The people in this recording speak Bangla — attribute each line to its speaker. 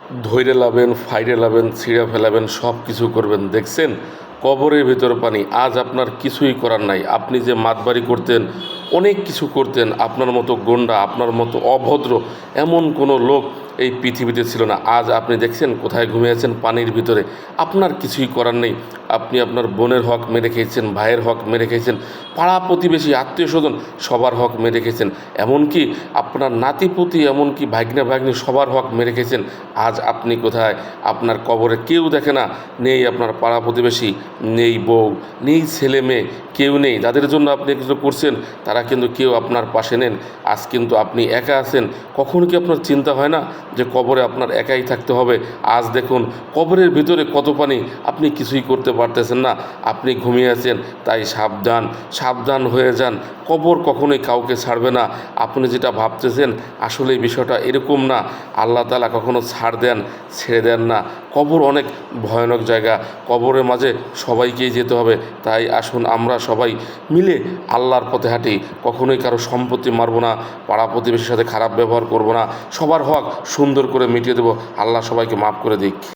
Speaker 1: ধইরে লাবেন, ফাইরে লাবেন, ছিঁড়ে ফেলাবেন, সব কিছু করবেন। দেখছেন কবরের ভেতর পানি। আজ আপনার কিছুই করার নাই। আপনি যে মাতবাড়ি করতেন, অনেক কিছু করতেন, আপনার মতো গোন্ডা, আপনার মতো অভদ্র এমন কোনো লোক এই পৃথিবীতে ছিল না। আজ আপনি দেখছেন কোথায় ঘুমিয়েছেন, পানির ভিতরে। আপনার কিছুই করার নেই। আপনি আপনার বোনের হক মেরে খেয়েছেন, ভাইয়ের হক মেরে খেয়েছেন, পাড়া প্রতিবেশী আত্মীয় স্বজন সবার হক মেরে খেয়েছেন, এমনকি আপনার নাতিপুতি, এমনকি ভাগ্না ভাগ্নি সবার হক মেরে খেয়েছেন। আজ আপনি কোথায়? আপনার কবরে কেউ দেখে না। নেই আপনার পাড়া প্রতিবেশী, নেই বউ, নেই ছেলে মেয়ে, কেউ নেই। যাদের জন্য আপনি কিছু করছেন তারা কিন্তু কেউ আপনার পাশে নেন। আজ কিন্তু আপনি একা আছেন। কখনো কি আপনার চিন্তা হয় না যে কবরে আপনার একাই থাকতে হবে? আজ দেখুন কবরের ভিতরে কত পানি, আপনি কিছুই করতে পারতেছেন না। আপনি ঘুমিয়ে আছেন, তাই সাবধান, সাবধান হয়ে যান। কবর কখনোই কাউকে ছাড়বে না। আপনি যেটা ভাবতেছেন আসলে এই বিষয়টা এরকম না। আল্লাহ তাআলা কখনো ছাড় দেন, ছেড়ে দেন না। কবর অনেক ভয়ানক জায়গা। কবরের মাঝে সবাইকেই যেতে হবে। তাই আসুন আমরা সবাই মিলে আল্লাহর পথে হাঁটি। কখনোই কারো সম্পত্তি মারব না, পাড়া প্রতিবেশীর সাথে খারাপ ব্যবহার করব না। সবার হক সুন্দর করে মিটিয়ে দেব। আল্লাহ সবাইকে মাফ করে দিক।